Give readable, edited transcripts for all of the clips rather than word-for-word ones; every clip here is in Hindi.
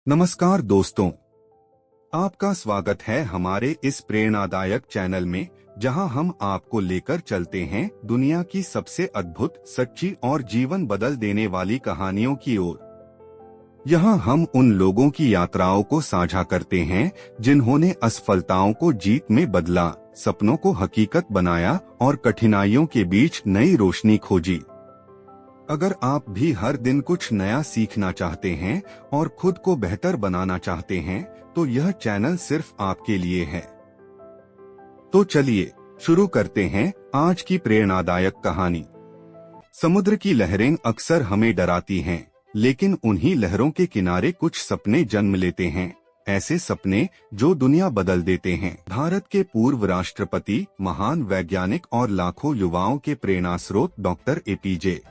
नमस्कार दोस्तों, आपका स्वागत है हमारे इस प्रेरणादायक चैनल में, जहां हम आपको लेकर चलते हैं दुनिया की सबसे अद्भुत, सच्ची और जीवन बदल देने वाली कहानियों की ओर। यहां हम उन लोगों की यात्राओं को साझा करते हैं जिन्होंने असफलताओं को जीत में बदला, सपनों को हकीकत बनाया और कठिनाइयों के बीच नई रोशनी खोजी। अगर आप भी हर दिन कुछ नया सीखना चाहते हैं और खुद को बेहतर बनाना चाहते हैं, तो यह चैनल सिर्फ आपके लिए है। तो चलिए शुरू करते हैं आज की प्रेरणादायक कहानी। समुद्र की लहरें अक्सर हमें डराती हैं, लेकिन उन्हीं लहरों के किनारे कुछ सपने जन्म लेते हैं, ऐसे सपने जो दुनिया बदल देते हैं। भारत के पूर्व राष्ट्रपति, महान वैज्ञानिक और लाखों युवाओं के प्रेरणा स्रोत डॉक्टर एपीजे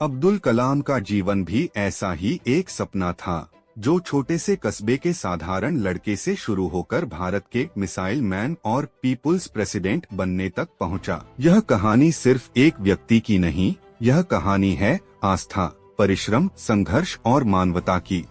अब्दुल कलाम का जीवन भी ऐसा ही एक सपना था, जो छोटे से कस्बे के साधारण लड़के से शुरू होकर भारत के मिसाइल मैन और पीपुल्स प्रेसिडेंट बनने तक पहुंचा। यह कहानी सिर्फ एक व्यक्ति की नहीं, यह कहानी है आस्था, परिश्रम, संघर्ष और मानवता की।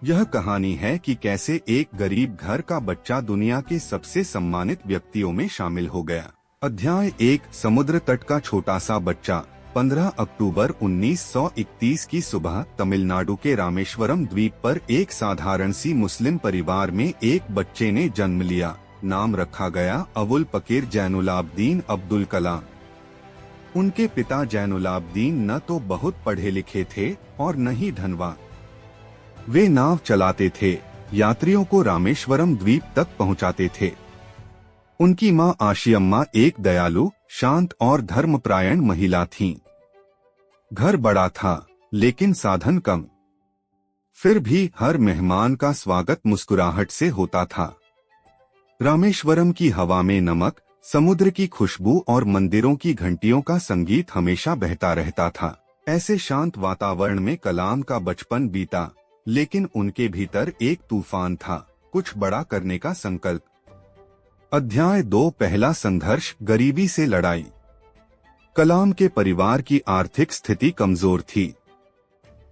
यह कहानी है कि कैसे एक गरीब घर का बच्चा दुनिया के सबसे सम्मानित व्यक्तियों में शामिल हो गया। अध्याय 1, समुद्र तट का छोटा सा बच्चा। 15 अक्टूबर 1931 की सुबह तमिलनाडु के रामेश्वरम द्वीप पर एक साधारण सी मुस्लिम परिवार में एक बच्चे ने जन्म लिया। नाम रखा गया अबुल पकीर जैनुलाब्दीन अब्दुल कलाम। उनके पिता जैनुलाब्दीन न तो बहुत पढ़े लिखे थे और न ही धनवान। वे नाव चलाते थे, यात्रियों को रामेश्वरम द्वीप तक पहुंचाते थे। उनकी मां आशियम्मा एक दयालु, शांत और धर्मपरायण महिला थीं। घर बड़ा था, लेकिन साधन कम। फिर भी हर मेहमान का स्वागत मुस्कुराहट से होता था। रामेश्वरम की हवा में नमक, समुद्र की खुशबू और मंदिरों की घंटियों का संगीत हमेशा बहता रहता था। ऐसे शांत वातावरण में कलाम का बचपन बीता, लेकिन उनके भीतर एक तूफान था, कुछ बड़ा करने का संकल्प। अध्याय 2, पहला संघर्ष, गरीबी से लड़ाई। कलाम के परिवार की आर्थिक स्थिति कमजोर थी।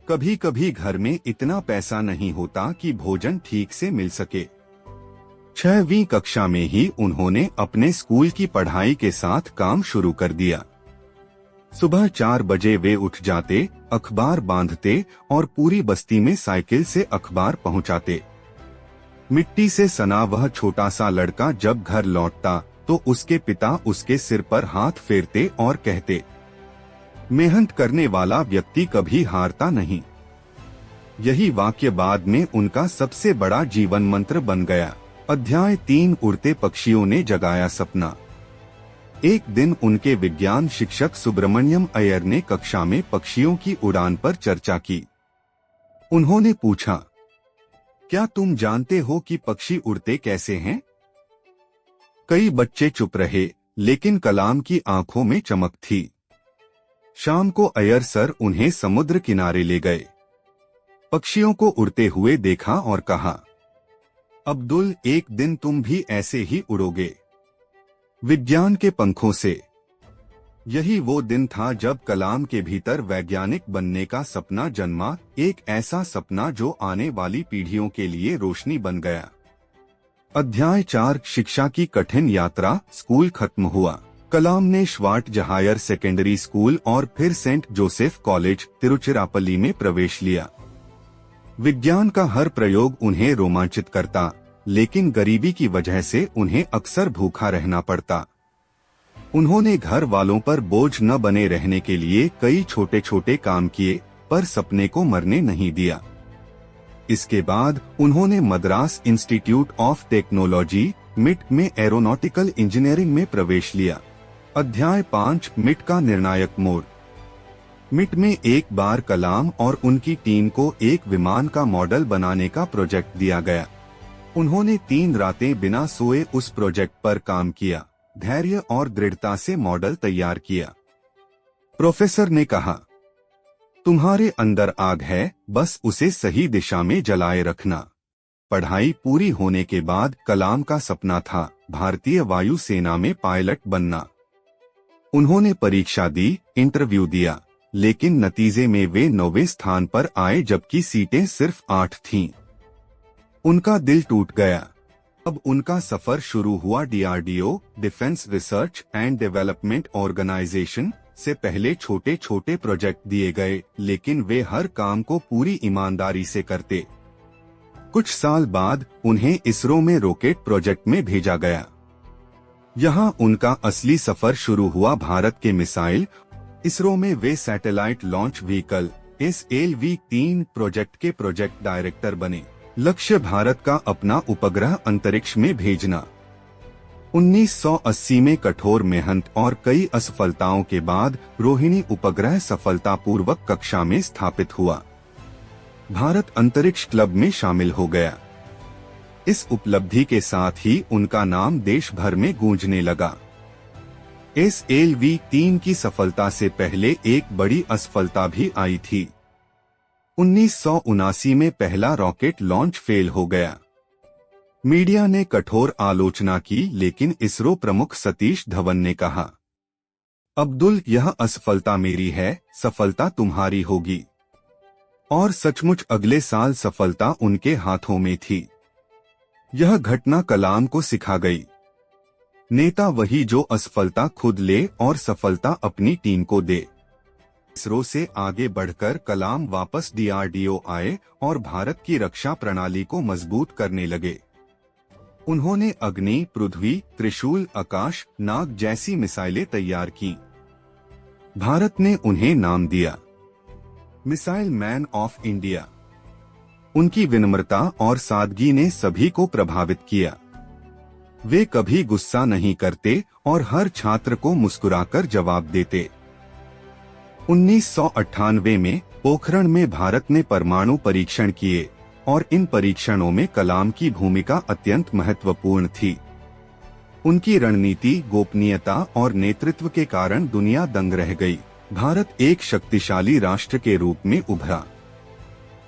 कभी कभी घर में इतना पैसा नहीं होता कि भोजन ठीक से मिल सके। 6वीं कक्षा में ही उन्होंने अपने स्कूल की पढ़ाई के साथ काम शुरू कर दिया। सुबह 4 बजे वे उठ जाते, अखबार बांधते और पूरी बस्ती में साइकिल से अखबार पहुंचाते। मिट्टी से सना वह छोटा सा लड़का जब घर लौटता तो उसके पिता उसके सिर पर हाथ फेरते और कहते, मेहनत करने वाला व्यक्ति कभी हारता नहीं। यही वाक्य बाद में उनका सबसे बड़ा जीवन मंत्र बन गया। अध्याय 3, उड़ते पक्षियों ने जगाया सपना। एक दिन उनके विज्ञान शिक्षक सुब्रमण्यम अय्यर ने कक्षा में पक्षियों की उड़ान पर चर्चा की। उन्होंने पूछा, क्या तुम जानते हो कि पक्षी उड़ते कैसे हैं? कई बच्चे चुप रहे, लेकिन कलाम की आंखों में चमक थी। शाम को अय्यर सर उन्हें समुद्र किनारे ले गए। पक्षियों को उड़ते हुए देखा और कहा, अब्दुल, एक दिन तुम भी ऐसे ही उड़ोगे, विज्ञान के पंखों से। यही वो दिन था जब कलाम के भीतर वैज्ञानिक बनने का सपना जन्मा, एक ऐसा सपना जो आने वाली पीढ़ियों के लिए रोशनी बन गया। अध्याय 4, शिक्षा की कठिन यात्रा। स्कूल खत्म हुआ। कलाम ने श्वार्ट हायर सेकेंडरी स्कूल और फिर सेंट जोसेफ कॉलेज, तिरुचिरापल्ली में प्रवेश लिया। विज्ञान का हर प्रयोग उन्हें रोमांचित करता, लेकिन गरीबी की वजह से उन्हें अक्सर भूखा रहना पड़ता। उन्होंने घर वालों पर बोझ न बने रहने के लिए कई छोटे छोटे काम किए, पर सपने को मरने नहीं दिया। इसके बाद उन्होंने मद्रास इंस्टीट्यूट ऑफ टेक्नोलॉजी, मिट में एरोनॉटिकल इंजीनियरिंग में प्रवेश लिया। अध्याय 5, मिट का निर्णायक मोड़। मिट में एक बार कलाम और उनकी टीम को एक विमान का मॉडल बनाने का प्रोजेक्ट दिया गया। उन्होंने 3 रातें बिना सोए उस प्रोजेक्ट पर काम किया, धैर्य और दृढ़ता से मॉडल तैयार किया। प्रोफेसर ने कहा, तुम्हारे अंदर आग है, बस उसे सही दिशा में जलाए रखना। पढ़ाई पूरी होने के बाद कलाम का सपना था भारतीय वायु सेना में पायलट बनना। उन्होंने परीक्षा दी, इंटरव्यू दिया, लेकिन नतीजे में वे 9वें स्थान पर आए जबकि सीटें सिर्फ 8 थीं। उनका दिल टूट गया। अब उनका सफर शुरू हुआ। DRDO, defence research and development organisation से पहले छोटे छोटे प्रोजेक्ट दिए गए, लेकिन वे हर काम को पूरी ईमानदारी से करते। कुछ साल बाद उन्हें इसरो में रॉकेट प्रोजेक्ट में भेजा गया। यहाँ उनका असली सफर शुरू हुआ। भारत के मिसाइल इसरो में वे satellite launch vehicle SLV-3 project के प्रोजेक्ट डायरेक्टर बने। लक्ष्य भारत का अपना उपग्रह अंतरिक्ष में भेजना। 1980 में कठोर मेहनत और कई असफलताओं के बाद रोहिणी उपग्रह सफलतापूर्वक कक्षा में स्थापित हुआ। भारत अंतरिक्ष क्लब में शामिल हो गया। इस उपलब्धि के साथ ही उनका नाम देश भर में गूंजने लगा। SLV-3 की सफलता से पहले एक बड़ी असफलता भी आई थी। 1979 में पहला रॉकेट लॉन्च फेल हो गया। मीडिया ने कठोर आलोचना की, लेकिन इसरो प्रमुख सतीश धवन ने कहा, अब्दुल, यह असफलता मेरी है, सफलता तुम्हारी होगी। और सचमुच अगले साल सफलता उनके हाथों में थी। यह घटना कलाम को सिखा गई। नेता वही जो असफलता खुद ले और सफलता अपनी टीम को दे। इसरो से आगे बढ़कर कलाम वापस डीआरडीओ आए और भारत की रक्षा प्रणाली को मजबूत करने लगे। उन्होंने अग्नि, पृथ्वी, त्रिशूल, आकाश, नाग जैसी मिसाइलें तैयार की। भारत ने उन्हें नाम दिया मिसाइल मैन ऑफ इंडिया। उनकी विनम्रता और सादगी ने सभी को प्रभावित किया। वे कभी गुस्सा नहीं करते और हर छात्र को मुस्कुराकर जवाब देते। 1998 में पोखरण में भारत ने परमाणु परीक्षण किए और इन परीक्षणों में कलाम की भूमिका अत्यंत महत्वपूर्ण थी। उनकी रणनीति, गोपनीयता और नेतृत्व के कारण दुनिया दंग रह गई। भारत एक शक्तिशाली राष्ट्र के रूप में उभरा।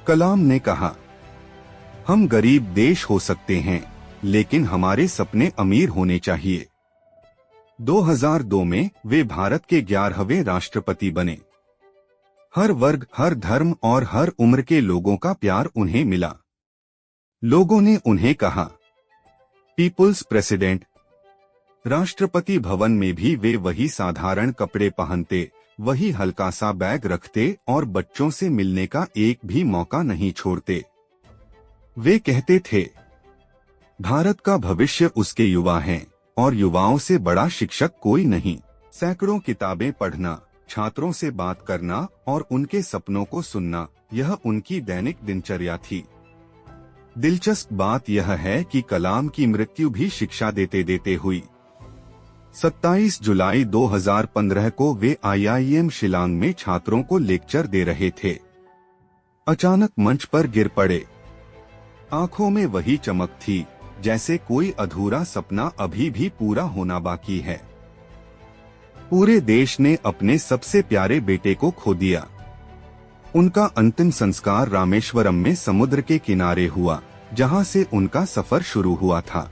कलाम ने कहा, हम गरीब देश हो सकते हैं, लेकिन हमारे सपने अमीर होने चाहिए। 2002 में वे भारत के 11वें राष्ट्रपति बने। हर वर्ग, हर धर्म और हर उम्र के लोगों का प्यार उन्हें मिला। लोगों ने उन्हें कहा, पीपुल्स प्रेसिडेंट। राष्ट्रपति भवन में भी वे वही साधारण कपड़े पहनते, वही हल्का सा बैग रखते और बच्चों से मिलने का एक भी मौका नहीं छोड़ते। वे कहते थे, भारत का भविष्य उसके युवा हैं और युवाओं से बड़ा शिक्षक कोई नहीं। सैकड़ों किताबें पढ़ना, छात्रों से बात करना और उनके सपनों को सुनना, यह उनकी दैनिक दिनचर्या थी। दिलचस्प बात यह है कि कलाम की मृत्यु भी शिक्षा देते देते हुई। 27 जुलाई 2015 को वे IIM शिलांग में छात्रों को लेक्चर दे रहे थे। अचानक मंच पर गिर पड़े। आंखों में वही चमक थी, जैसे कोई अधूरा सपना अभी भी पूरा होना बाकी है। पूरे देश ने अपने सबसे प्यारे बेटे को खो दिया। उनका अंतिम संस्कार रामेश्वरम में समुद्र के किनारे हुआ, जहां से उनका सफर शुरू हुआ था।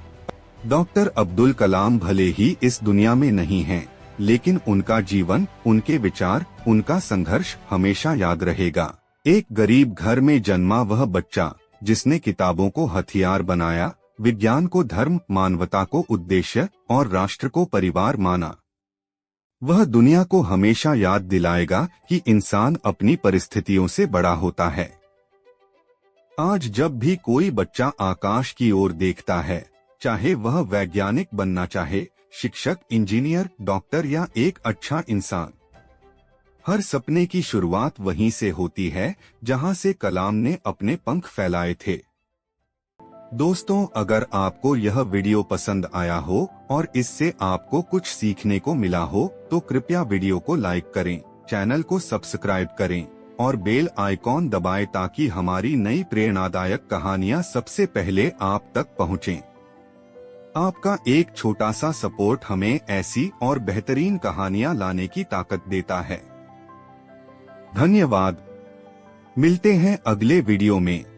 डॉक्टर अब्दुल कलाम भले ही इस दुनिया में नहीं हैं, लेकिन उनका जीवन, उनके विचार, उनका संघर्ष हमेशा याद रहेगा। एक गरीब घर में जन्मा वह बच्चा, जिसने किताबों को हथियार बनाया, विज्ञान को धर्म, मानवता को उद्देश्य और राष्ट्र को परिवार माना। वह दुनिया को हमेशा याद दिलाएगा कि इंसान अपनी परिस्थितियों से बड़ा होता है। आज जब भी कोई बच्चा आकाश की ओर देखता है, चाहे वह वैज्ञानिक बनना चाहे, शिक्षक, इंजीनियर, डॉक्टर या एक अच्छा इंसान, हर सपने की शुरुआत वहीं से होती है जहां से कलाम ने अपने पंख फैलाए थे। दोस्तों, अगर आपको यह वीडियो पसंद आया हो और इससे आपको कुछ सीखने को मिला हो, तो कृपया वीडियो को लाइक करें, चैनल को सब्सक्राइब करें और बेल आइकॉन दबाएं ताकि हमारी नई प्रेरणादायक कहानियां सबसे पहले आप तक पहुंचें। आपका एक छोटा सा सपोर्ट हमें ऐसी और बेहतरीन कहानियां लाने की ताकत देता है। धन्यवाद। मिलते हैं अगले वीडियो में।